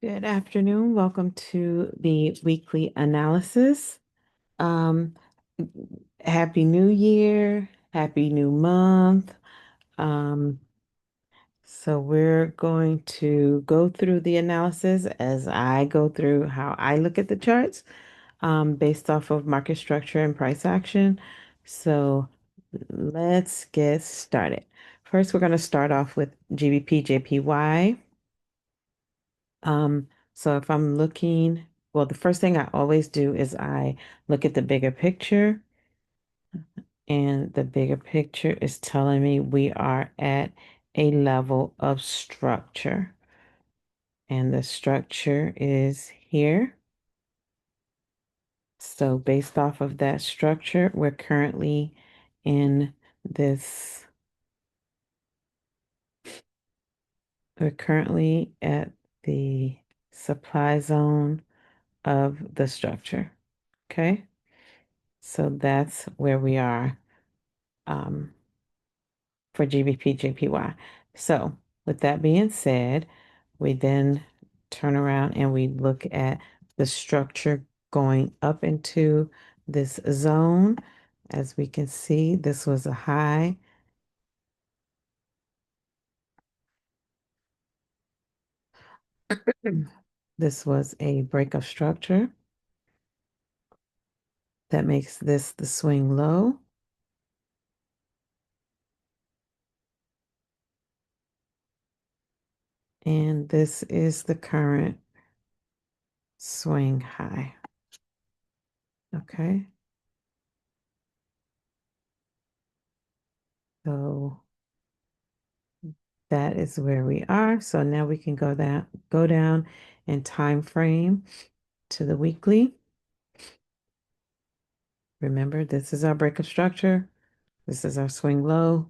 Good afternoon. Welcome to the weekly analysis. Um, Happy New Year, Happy New Month. Um, so we're going to go through the analysis as I go through how I look at the charts, based off of market structure and price action. So let's get started. First, we're going to start off with GBP, JPY. So if I'm looking, well, the first thing I always do is I look at the bigger picture, and the bigger picture is telling me we are at a level of structure, and the structure is here. So based off of that structure, we're currently in this, we're currently at the supply zone of the structure. Okay. So that's where we are, um, for GBP, JPY. So with that being said, we then turn around and we look at the structure going up into this zone. As we can see, this was a high. This was a break of structure that makes this the swing low. And this is the current swing high. Okay. So that is where we are. So now we can go down in time frame to the weekly. Remember, this is our break of structure. This is our swing low.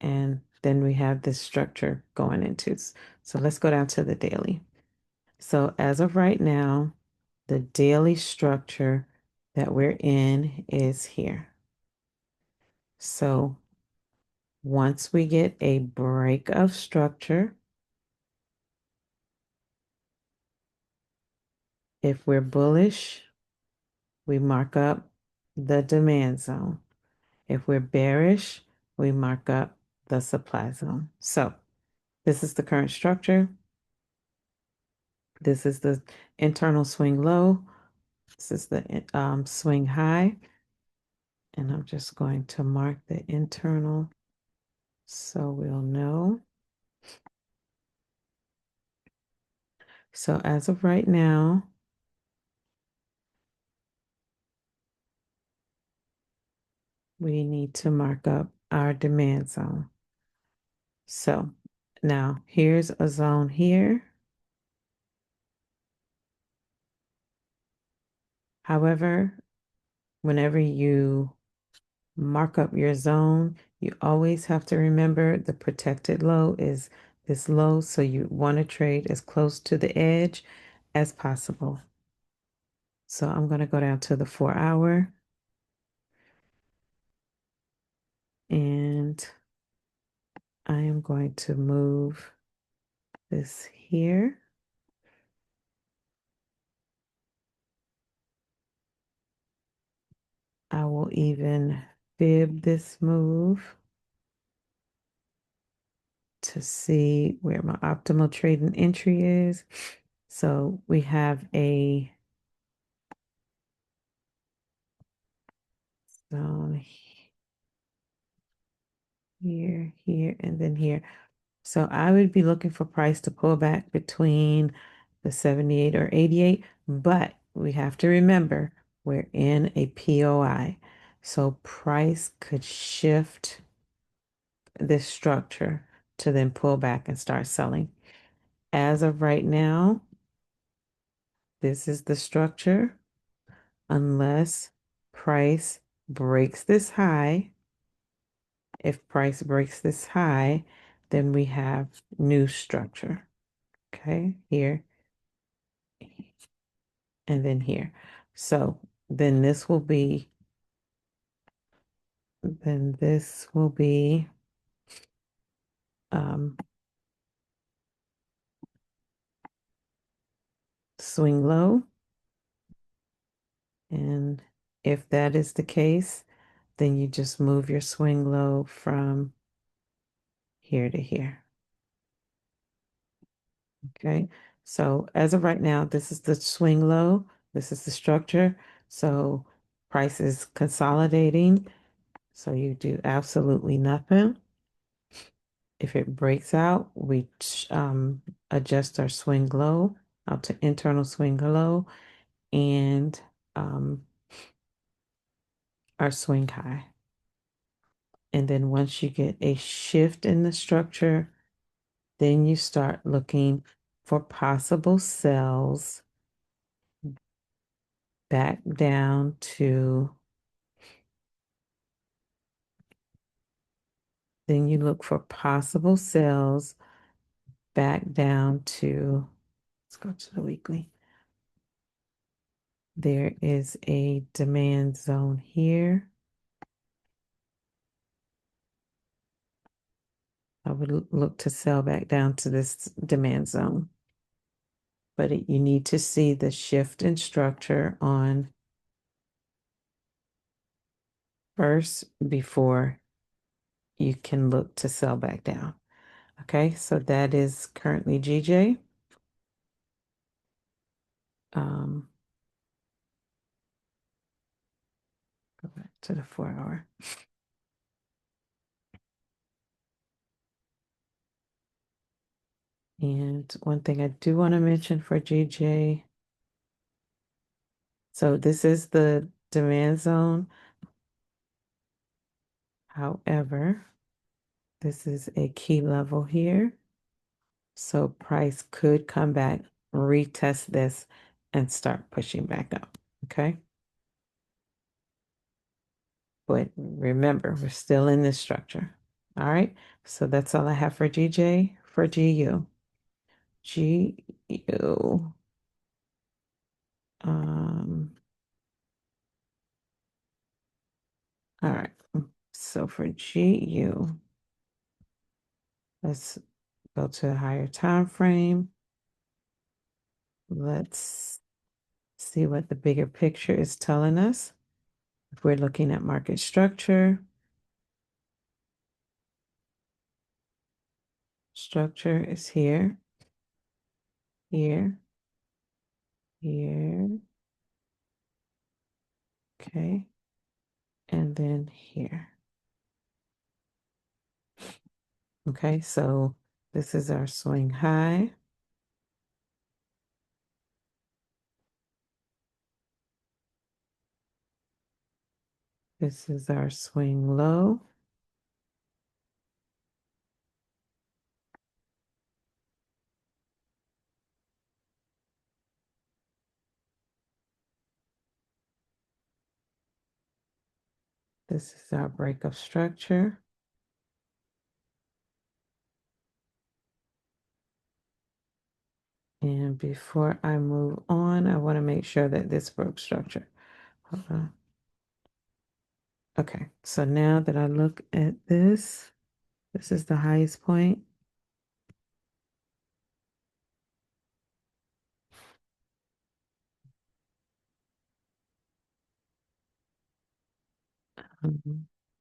And then we have this structure going into. So let's go down to the daily. So as of right now, the daily structure that we're in is here. So once we get a break of structure, if we're bullish, we mark up the demand zone. If we're bearish, we mark up the supply zone. So this is the current structure. This is the internal swing low. This is the swing high. And I'm just going to mark the internal so we'll know. So as of right now, we need to mark up our demand zone. So now here's a zone here. However, whenever you mark up your zone, you always have to remember the protected low is this low, so you want to trade as close to the edge as possible. So I'm going to go down to the 4-hour, and I am going to move this here. I will even fib this move to see where my optimal trading entry is. So we have a zone here, here, and then here. So I would be looking for price to pull back between the 78 or 88, but we have to remember we're in a POI. So price could shift this structure to then pull back and start selling. As of right now, this is the structure. Unless price breaks this high, if price breaks this high, then we have new structure. Okay, here and then here. So then this will be, then this will be, um, swing low. And if that is the case, then you just move your swing low from here to here. Okay. So as of right now, this is the swing low. This is the structure. So price is consolidating. So you do absolutely nothing. If it breaks out, we adjust our swing low out to internal swing low and um, our swing high. And then once you get a shift in the structure, then you start looking for possible sells back down to, then you look for possible sells back down to, let's go to the weekly. There is a demand zone here. I would look to sell back down to this demand zone. But you need to see the shift in structure on first before you can look to sell back down. Okay, so that is currently GJ. Um, go back to the 4 hour. And one thing I do want to mention for GJ, so this is the demand zone. However, this is a key level here. So price could come back, retest this, and start pushing back up. Okay. But remember, we're still in this structure. All right. So that's all I have for GJ. For GU. GU. All right. So for GU, let's go to a higher time frame. Let's see what the bigger picture is telling us. If we're looking at market structure, structure is here, here, here, okay, and then here. Okay, so this is our swing high. This is our swing low. This is our break of structure. And before I move on, I want to make sure that this broke structure. Hold on. Okay, so now that I look at this, this is the highest point.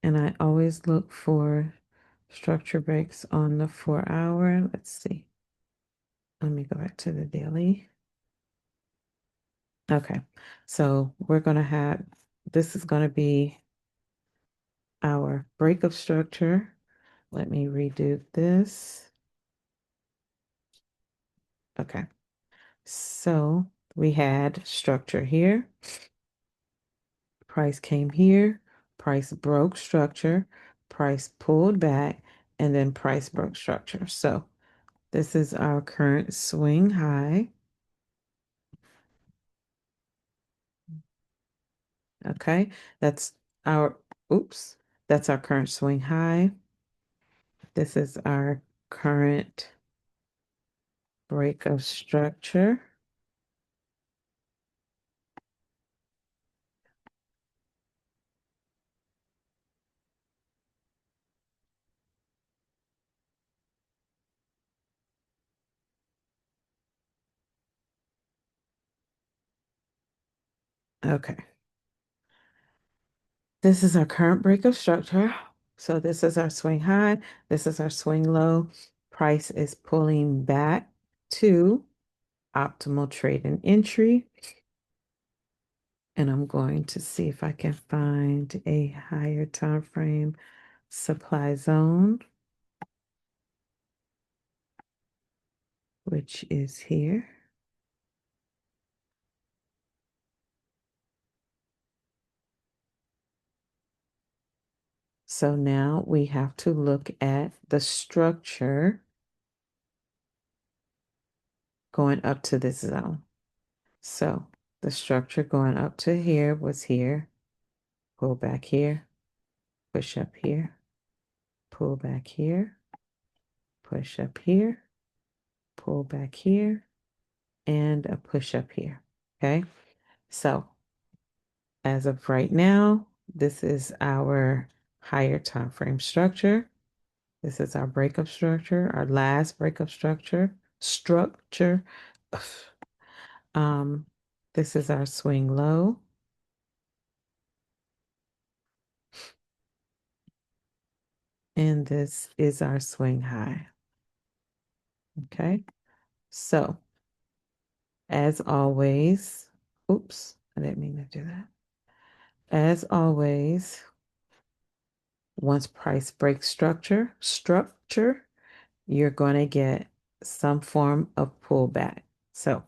And I always look for structure breaks on the 4 hour. Let's see. Let me go back to the daily. Okay, so we're going to have, this is going to be our break of structure. Let me redo this. Okay, so we had structure here. Price came here. Price broke structure. Price pulled back. And then price broke structure. So this is our current swing high. Okay, that's our, oops, that's our current swing high. This is our current break of structure. Okay. This is our current break of structure. So this is our swing high. This is our swing low. Price is pulling back to optimal trade and entry. And I'm going to see if I can find a higher time frame supply zone, which is here. So now we have to look at the structure going up to this zone. So the structure going up to here was here, pull back here, push up here, pull back here, push up here, pull back here, and a push up here. Okay. So as of right now, this is our higher time frame structure. This is our breakup structure, our last breakup structure. Um, this is our swing low. And this is our swing high. Okay. So as always, oops, I didn't mean to do that. As always, once price breaks structure, you're going to get some form of pullback. So,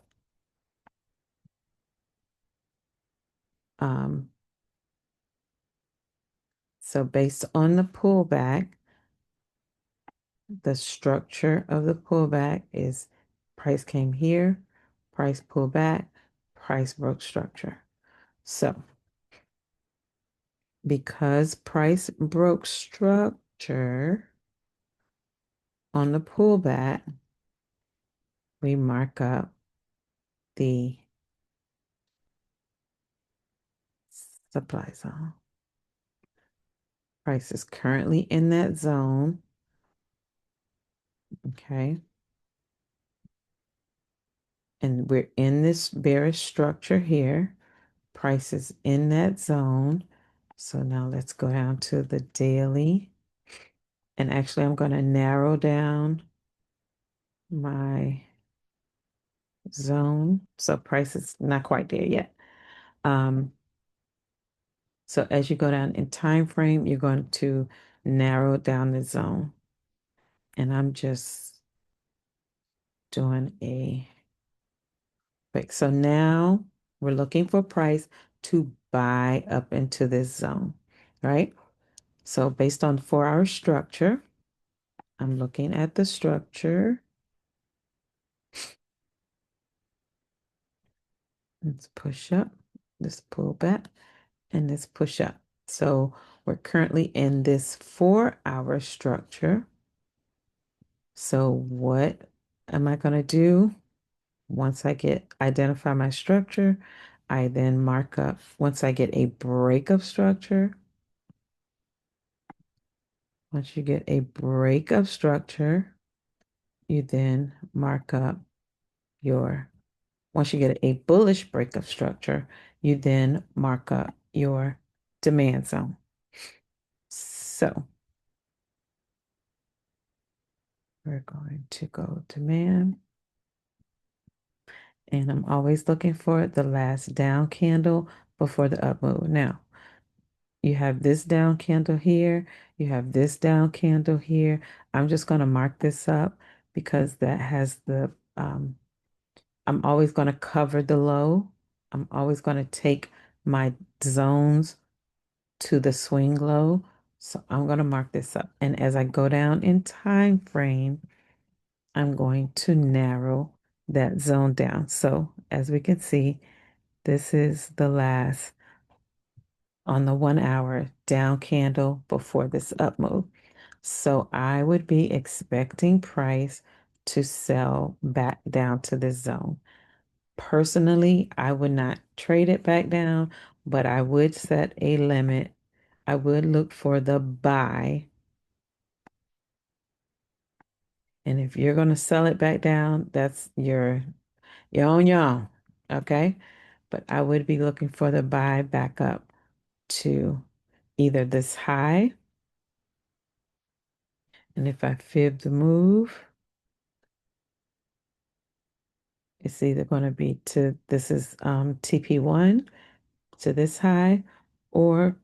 um, so based on the pullback, the structure of the pullback is price came here, price pulled back, price broke structure. So, because price broke structure on the pullback, we mark up the supply zone. Price is currently in that zone. Okay. And we're in this bearish structure here. Price is in that zone. So now let's go down to the daily. And actually, I'm going to narrow down my zone. So price is not quite there yet. Um, so as you go down in time frame, you're going to narrow down the zone. And I'm just doing a quick. So now we're looking for price to buy up into this zone, right? So based on 4-hour structure, I'm looking at the structure. Let's push up, let's pull back, and let's push up. So we're currently in this 4-hour structure. So what am I going to do? Once I identify my structure, I then mark up. Once I get a break of structure, once you get a break of structure, you then mark up your, once you get a bullish break of structure, you then mark up your demand zone. So we're going to go demand. And I'm always looking for the last down candle before the up move. Now, you have this down candle here. You have this down candle here. I'm just going to mark this up because that has the, I'm always going to cover the low. I'm always going to take my zones to the swing low. So I'm going to mark this up. And as I go down in time frame, I'm going to narrow that zone down. So as we can see, this is the last on the 1-hour down candle before this up move. So I would be expecting price to sell back down to this zone. Personally, I would not trade it back down, but I would set a limit. I would look for the buy. And if you're going to sell it back down, that's your own. Okay. but I would be looking for the buy back up to either this high, and if I fib the move, it's either going to be to this is TP1 to this high, or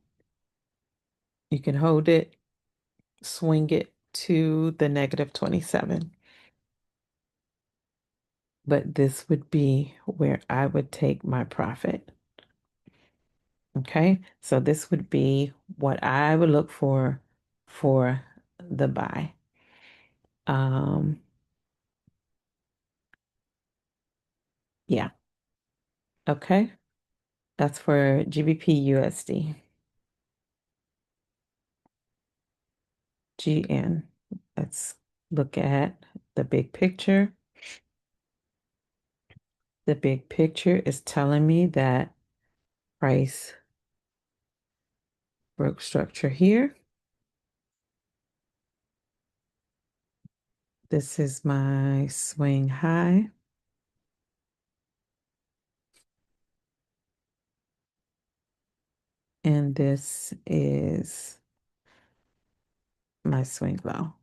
you can hold it, swing it to the negative 27. But this would be where I would take my profit. Okay, so this would be what I would look for the buy. Um, yeah, okay. That's for GBP USD. GN. Let's look at the big picture. The big picture is telling me that price broke structure here. This is my swing high. And this is my swing low.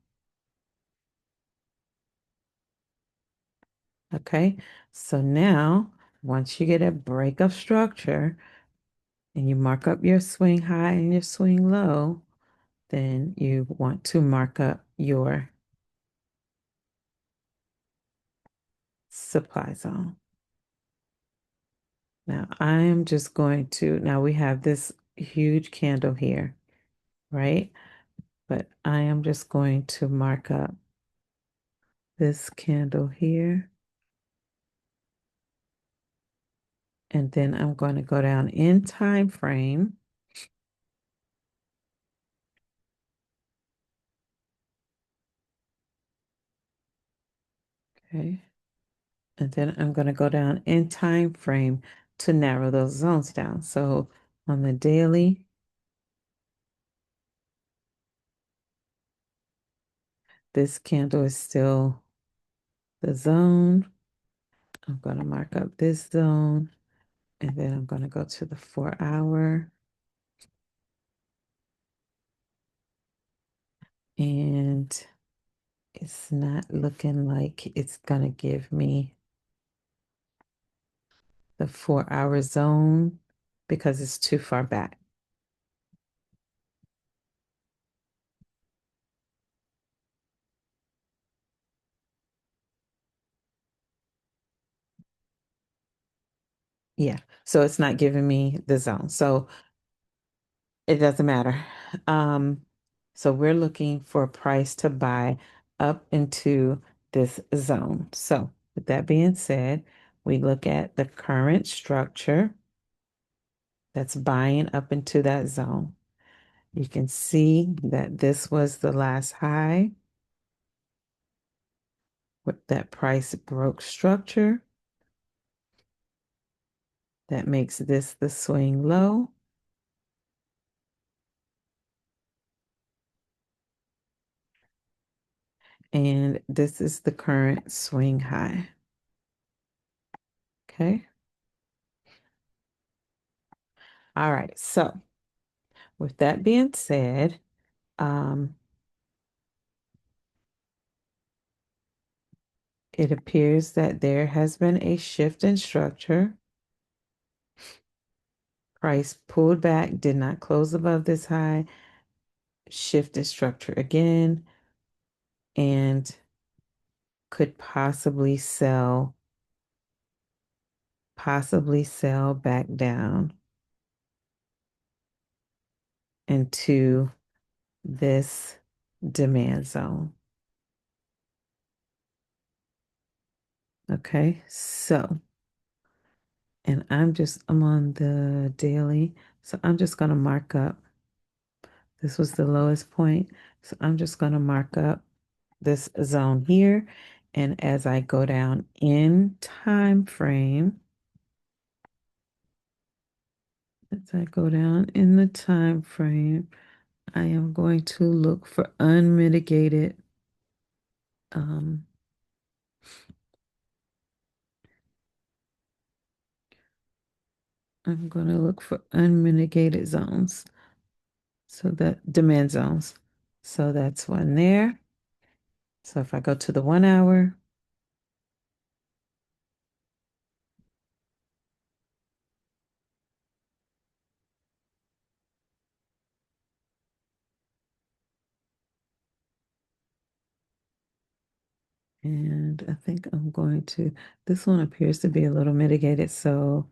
Okay, so now once you get a break of structure and you mark up your swing high and your swing low, then you want to mark up your supply zone. Now I am just going to, now we have this huge candle here, right? But I am just going to mark up this candle here. And then I'm going to go down in time frame. Okay. And then I'm going to go down in time frame to narrow those zones down. So on the daily, this candle is still the zone. I'm going to mark up this zone, and then I'm going to go to the 4-hour. And it's not looking like it's going to give me the 4-hour zone because it's too far back. Yeah, so it's not giving me the zone. So it doesn't matter. Um, so we're looking for a price to buy up into this zone. So with that being said, we look at the current structure that's buying up into that zone. You can see that this was the last high with that price broke structure. That makes this the swing low. And this is the current swing high. Okay. All right. So with that being said, um, it appears that there has been a shift in structure. Price pulled back, did not close above this high, shift in structure again, and could possibly sell back down into this demand zone. Okay, so, and I'm on the daily, so I'm just going to mark up. This was the lowest point, so I'm just going to mark up this zone here. And as I go down in time frame, as I go down in the time frame, I am going to look for unmitigated um, I'm going to look for unmitigated zones. So that demand zones. So that's one there. So if I go to the 1 hour, and I think I'm going to, this one appears to be a little mitigated. So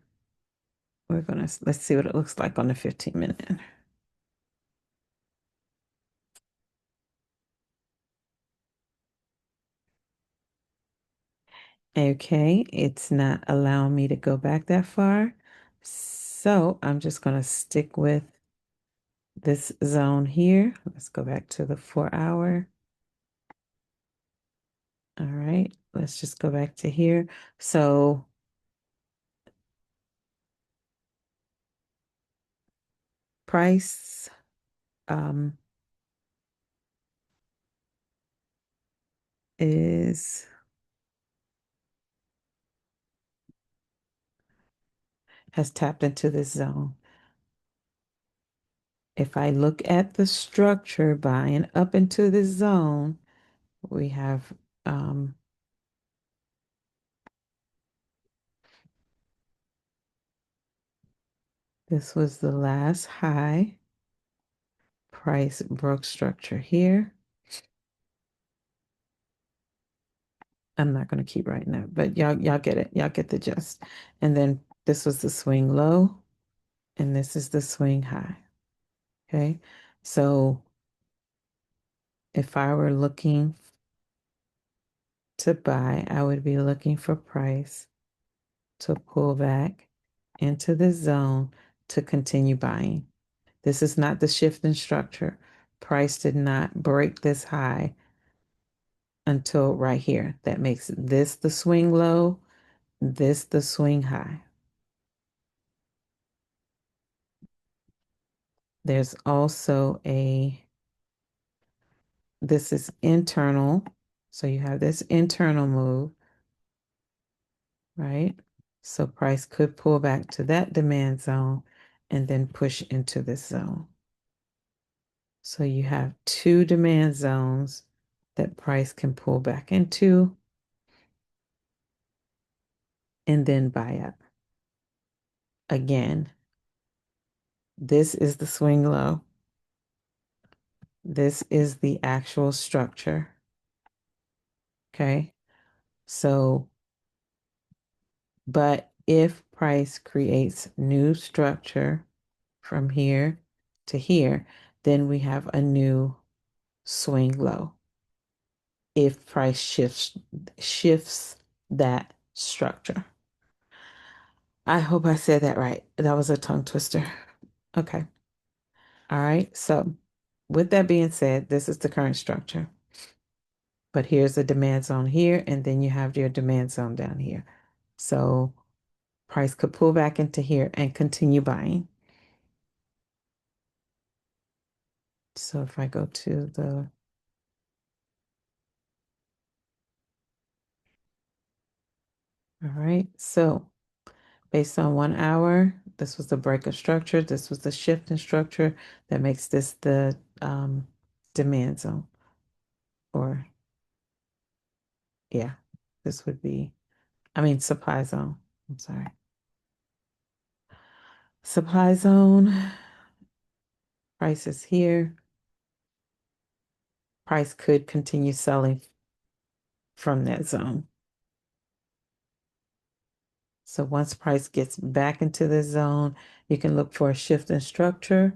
we're going to, let's see what it looks like on the 15-minute. Okay, it's not allowing me to go back that far. So I'm just going to stick with this zone here. Let's go back to the 4 hour. All right, let's just go back to here. So price um, is has tapped into this zone. If I look at the structure buying up into this zone, we have this was the last high. Price broke structure here. I'm not going to keep writing that, but y'all get it. Y'all get the gist. And then this was the swing low, and this is the swing high. Okay. So if I were looking to buy, I would be looking for price to pull back into the zone to continue buying. This is not the shift in structure. Price did not break this high until right here. That makes this the swing low, this the swing high. There's also this is internal. So you have this internal move, right? So price could pull back to that demand zone and then push into this zone. So you have two demand zones that price can pull back into and then buy up. Again, this is the swing low. This is the actual structure. Okay. So, but if price creates new structure from here to here, then we have a new swing low. If price shifts that structure. I hope I said that right. That was a tongue twister. Okay. All right. So with that being said, this is the current structure. But here's the demand zone here, and then you have your demand zone down here. So price could pull back into here and continue buying. So if I go to the, all right. So based on 1 hour, this was the break of structure. This was the shift in structure that makes this the demand zone. Or yeah, this would be, I mean, supply zone. I'm sorry. Supply zone, price is here. Price could continue selling from that zone. So once price gets back into the zone, you can look for a shift in structure,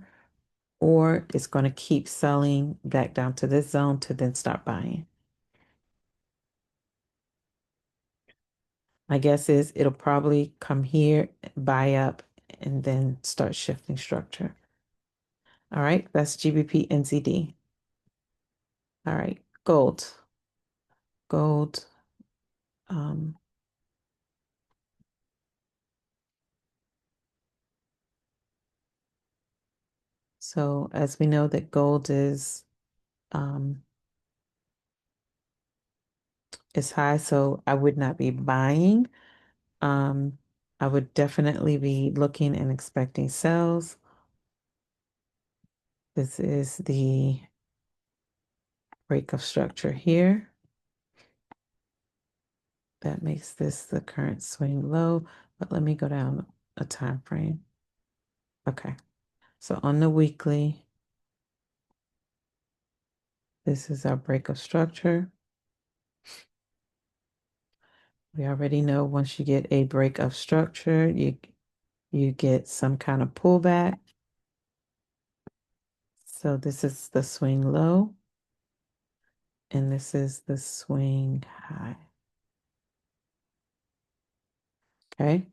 or it's going to keep selling back down to this zone to then start buying. My guess is it'll probably come here, buy up, and then start shifting structure. All right, that's GBP NZD. All right, gold. Gold. Um, so as we know that gold is high, so I would not be buying. Um, I would definitely be looking and expecting sells. This is the break of structure here. That makes this the current swing low, but let me go down a time frame. Okay, so on the weekly, this is our break of structure. We already know once you get a break of structure, you get some kind of pullback. So this is the swing low, and this is the swing high. Okay.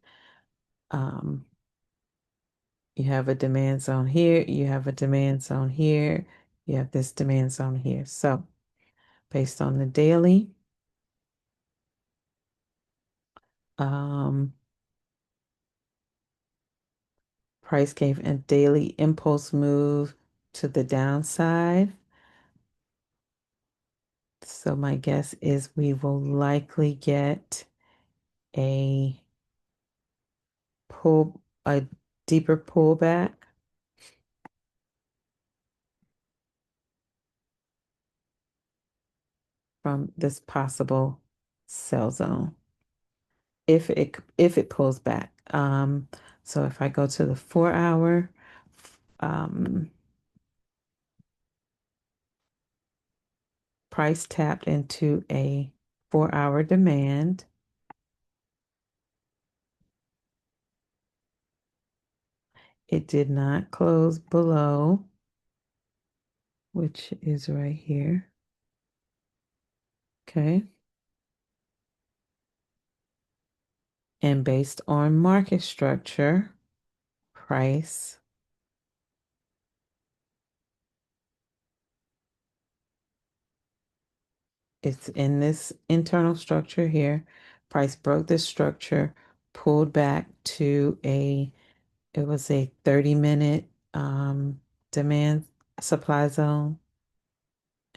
Um, you have a demand zone here, you have a demand zone here, you have this demand zone here. So based on the daily, price gave a daily impulse move to the downside. So my guess is we will likely get a a deeper pullback from this possible sell zone if it pulls back. So if I go to the 4-hour, price tapped into a 4-hour demand. It did not close below, which is right here. Okay. And based on market structure, price it's in this internal structure here. Price broke this structure, pulled back to it was a 30-minute demand supply zone.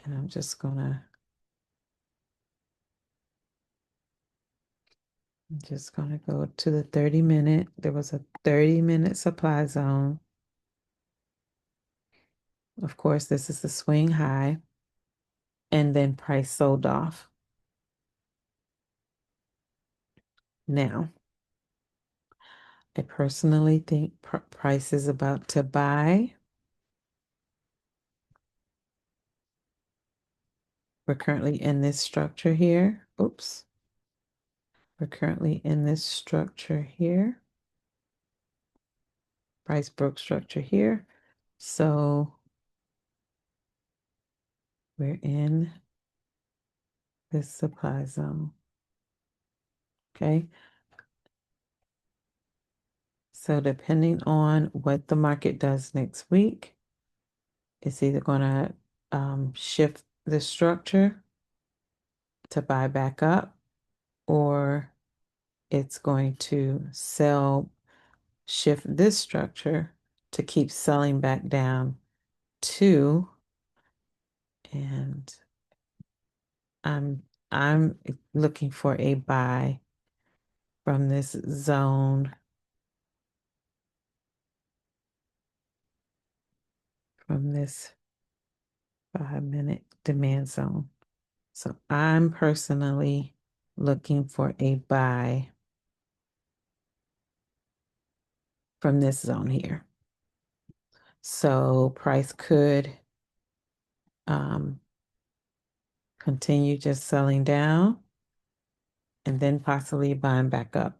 And I'm just gonna go to the 30-minute. There was a 30-minute supply zone. Of course, this is the swing high. And then price sold off. Now, I personally think price is about to buy. We're currently in this structure here. Oops. We're currently in this structure here. Price broke structure here. So we're in this supply zone. Okay. So depending on what the market does next week, it's either going to shift the structure to buy back up, or it's going to shift this structure to keep selling back down to, and I'm looking for a buy from this zone, from this 5-minute demand zone. So I'm personally looking for a buy from this zone here. So price could continue just selling down and then possibly buying back up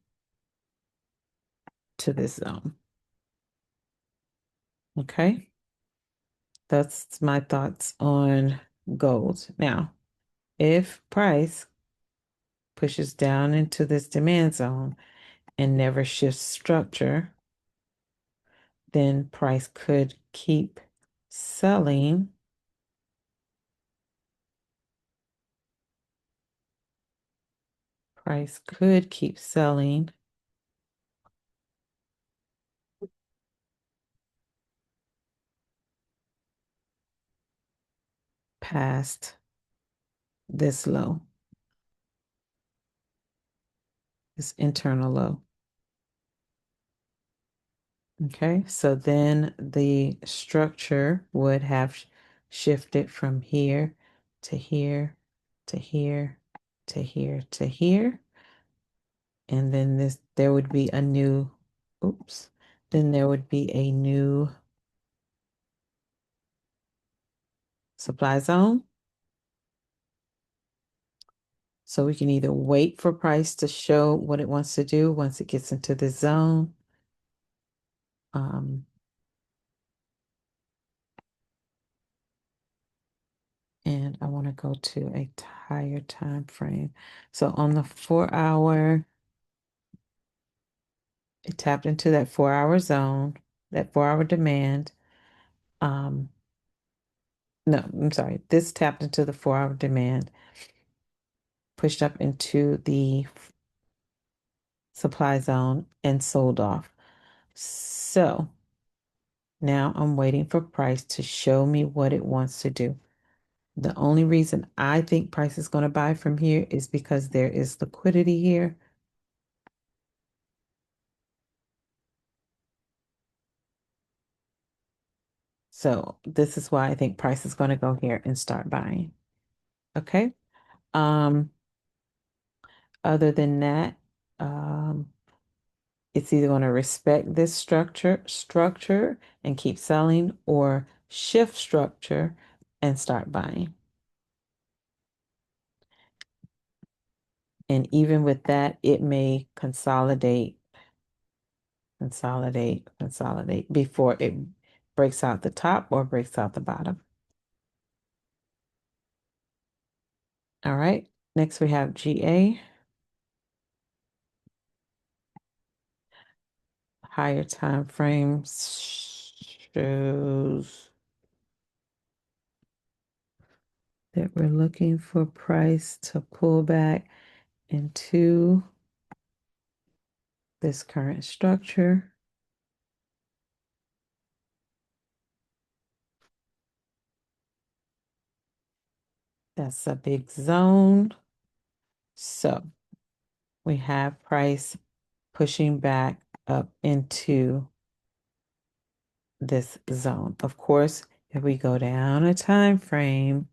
to this zone. Okay. That's my thoughts on gold. Now, if price pushes down into this demand zone and never shifts structure, then price could keep selling. Price could keep selling past this low, this internal low. Okay, so then the structure would have shifted from here to here to here to here to here. And then there would be a new, oops, then there would be a new supply zone. So we can either wait for price to show what it wants to do once it gets into the zone. Um, and I want to go to a higher time frame. So on the 4 hour, it tapped into that 4 hour zone, that 4 hour demand. Um, no, I'm sorry. This tapped into the 4 hour demand, pushed up into the supply zone and sold off. So now I'm waiting for price to show me what it wants to do. The only reason I think price is going to buy from here is because there is liquidity here. So this is why I think price is going to go here and start buying. Okay. Um, other than that, it's either going to respect this structure and keep selling, or shift structure and start buying. And even with that, it may consolidate before it breaks out the top or breaks out the bottom. All right. Next we have GA, higher time frames shows that we're looking for price to pull back into this current structure. That's a big zone. So we have price pushing back up into this zone. Of course, if we go down a time frame,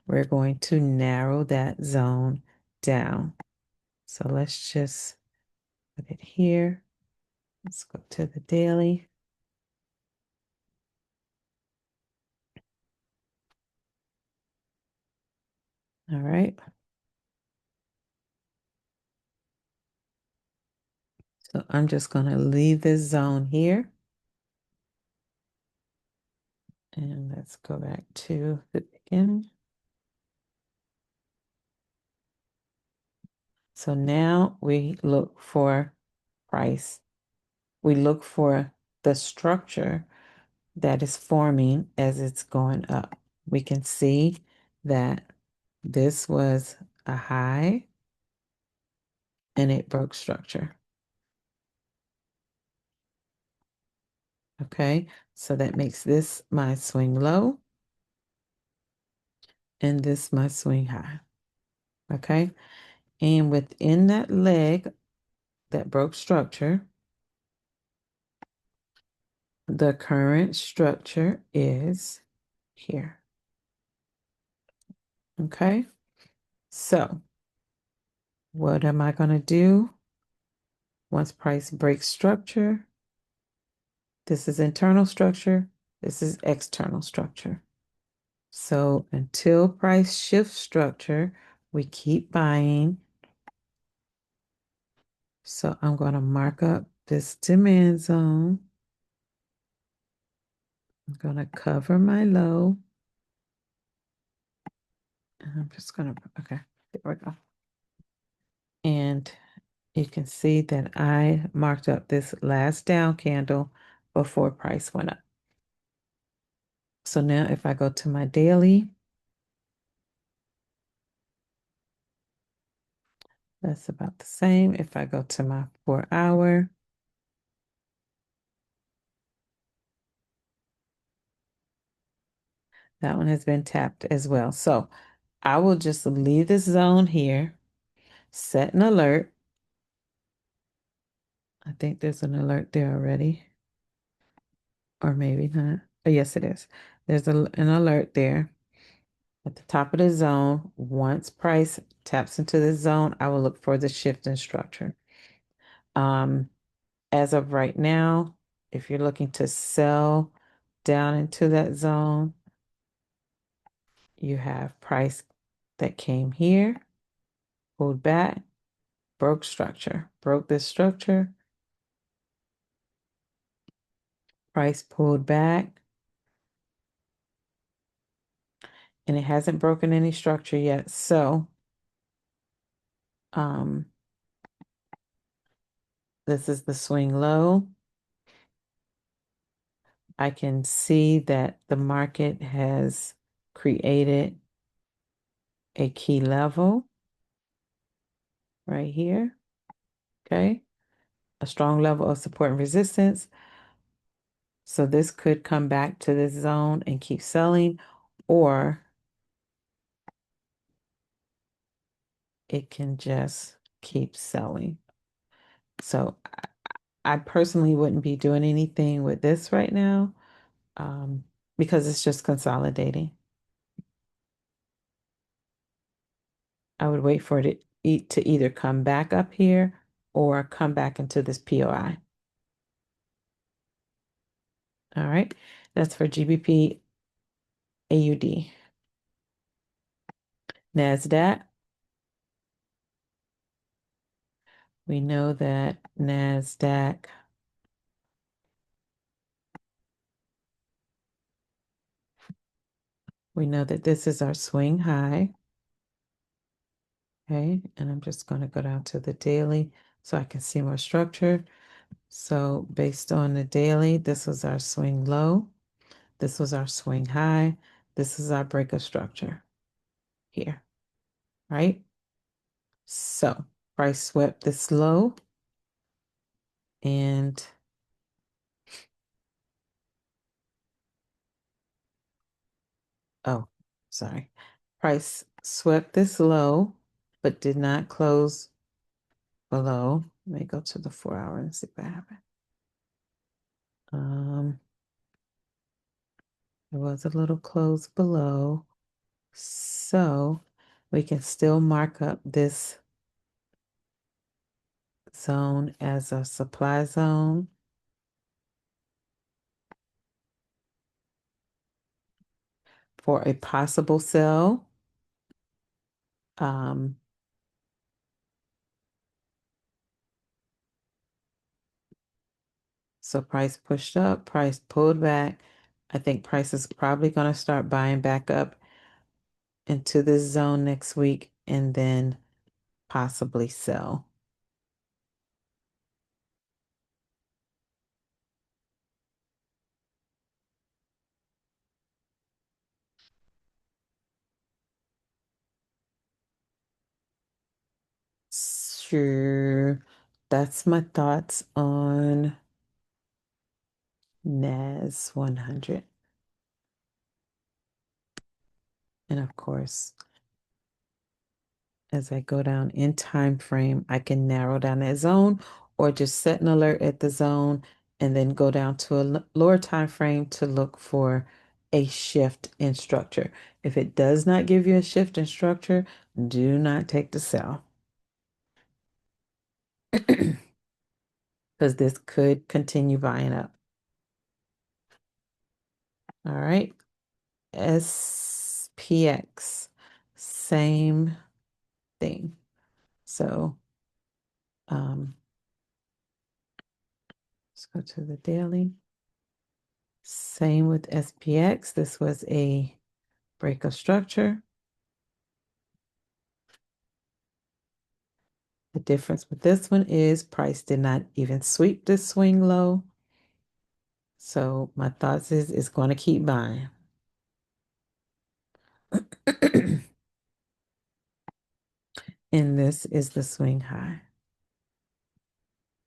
we're going to narrow that zone down. So let's just put it here. Let's go to the daily. All right. So I'm just going to leave this zone here. And let's go back to the beginning. So now we look for price. We look for the structure that is forming as it's going up. We can see that this was a high and it broke structure. Okay, so that makes this my swing low and this my swing high. Okay, and within that leg that broke structure, the current structure is here. Okay, so what am I going to do once price breaks structure? This is internal structure. This is external structure. So until price shifts structure, we keep buying. So I'm going to mark up this demand zone. I'm going to cover my low. And I'm just going to, okay, there we go. And you can see that I marked up this last down candle before price went up. So now if I go to my daily, that's about the same. If I go to my 4 hour, that one has been tapped as well. So I will just leave this zone here, set an alert. I think there's an alert there already. or maybe not. Oh, yes, it is. There's an alert there at the top of the zone. Once price taps into this zone, I will look for the shift in structure. Um, as of right now, if you're looking to sell down into that zone, you have price that came here, pulled back, broke structure, broke this structure, price pulled back, and it hasn't broken any structure yet. So, um, this is the swing low. I can see that the market has created a key level right here. Okay. A strong level of support and resistance. So this could come back to this zone and keep selling, or it can just keep selling. So I personally wouldn't be doing anything with this right now, because it's just consolidating. I would wait for it to either come back up here or come back into this POI. All right, that's for GBP AUD. NASDAQ. We know that NASDAQ, we know that this is our swing high. Okay, and I'm just going to go down to the daily so I can see more structure. So based on the daily, this was our swing low. This was our swing high. This is our break of structure here, right? So price swept this low and oh, sorry. Price swept this low, but did not close below. Let me go to the 4 hour and see what happened. There was a little close below. So we can still mark up this zone as a supply zone. For a possible sell. Um, so price pushed up, price pulled back. I think price is probably going to start buying back up into this zone next week and then possibly sell. Sure. That's my thoughts on NAS 100. And of course, as I go down in time frame, I can narrow down that zone or just set an alert at the zone and then go down to a lower time frame to look for a shift in structure. If it does not give you a shift in structure, do not take the sell because this could continue buying up. All right. SPX, same thing. So let's go to the daily. Same with SPX. This was a break of structure. The difference with this one is price did not even sweep this swing low. So my thoughts is it's going to keep buying. And this is the swing high.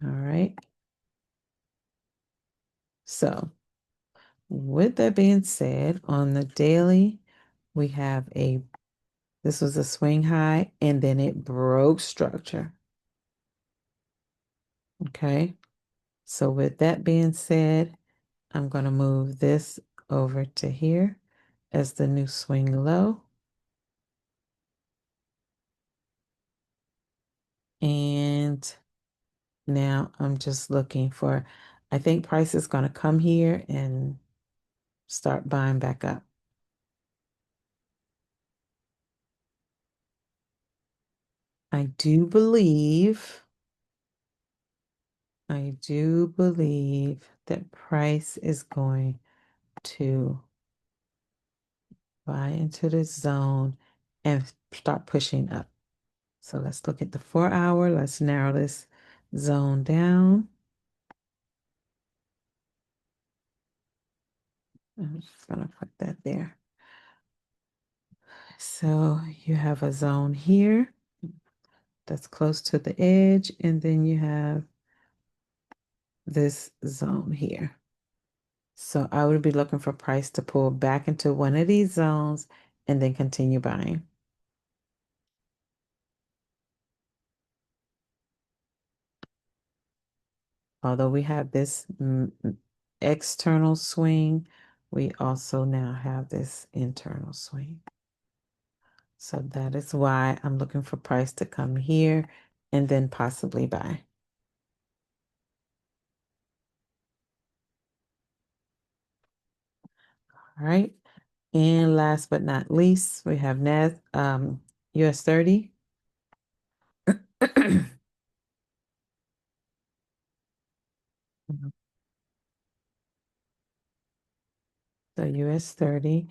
All right. So with that being said, on the daily, we have this was a swing high and then it broke structure. Okay. So with that being said, I'm going to move this over to here as the new swing low. And now I'm just looking for, I think price is going to come here and start buying back up. I do believe that price is going to buy into this zone and start pushing up. So let's look at the 4 hour. Let's narrow this zone down. I'm just going to put that there. So you have a zone here that's close to the edge, and then you have this zone here. So I would be looking for price to pull back into one of these zones and then continue buying. Although we have this external swing, we also now have this internal swing. So that is why I'm looking for price to come here and then possibly buy. All right. And last but not least, we have US 30. So US 30.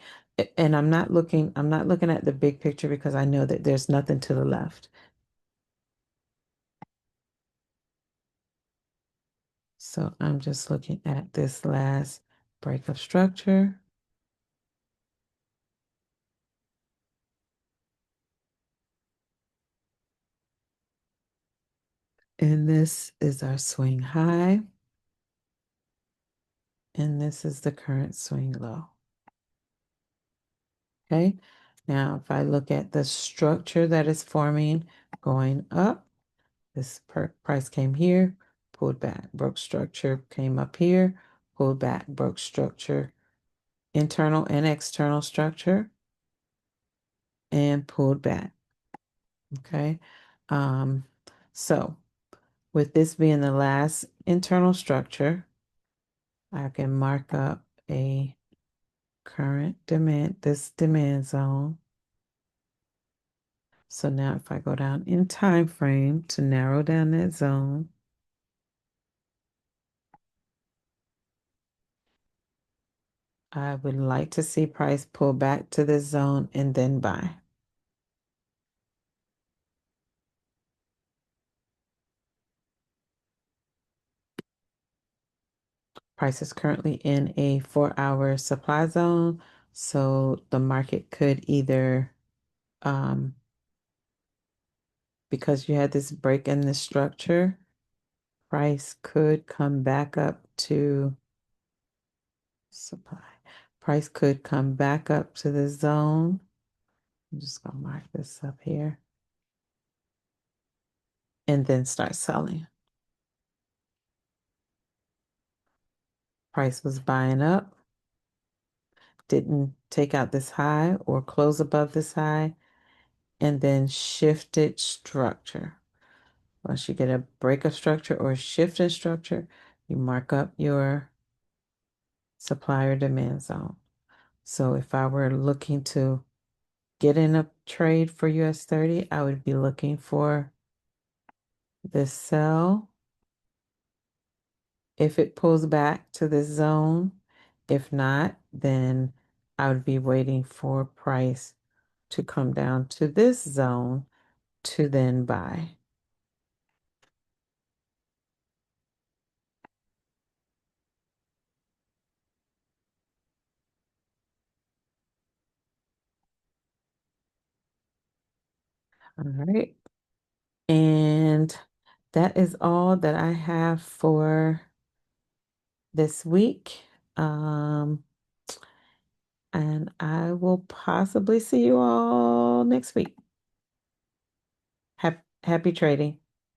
And I'm not looking at the big picture because I know that there's nothing to the left. So I'm just looking at this last break of structure. And this is our swing high. And this is the current swing low. Okay. Now, if I look at the structure that is forming going up, this price came here, pulled back, broke structure, came up here, pulled back, broke structure, internal and external structure, and pulled back. Okay. Um, so with this being the last internal structure, I can mark up a current demand, this demand zone. So now if I go down in time frame to narrow down that zone, I would like to see price pull back to this zone and then buy. Price is currently in a 4 hour supply zone. So the market could either, because you had this break in the structure, price could come back up to supply. Price could come back up to the zone. I'm just going to mark this up here and then start selling. Price was buying up, didn't take out this high or close above this high, and then shifted structure. Once you get a break of structure or shift in structure, you mark up your supply or demand zone. So if I were looking to get in a trade for US 30, I would be looking for this sell. If it pulls back to this zone, if not, then I would be waiting for price to come down to this zone to then buy. All right. And that is all that I have for this week. And I will possibly see you all next week. Happy trading.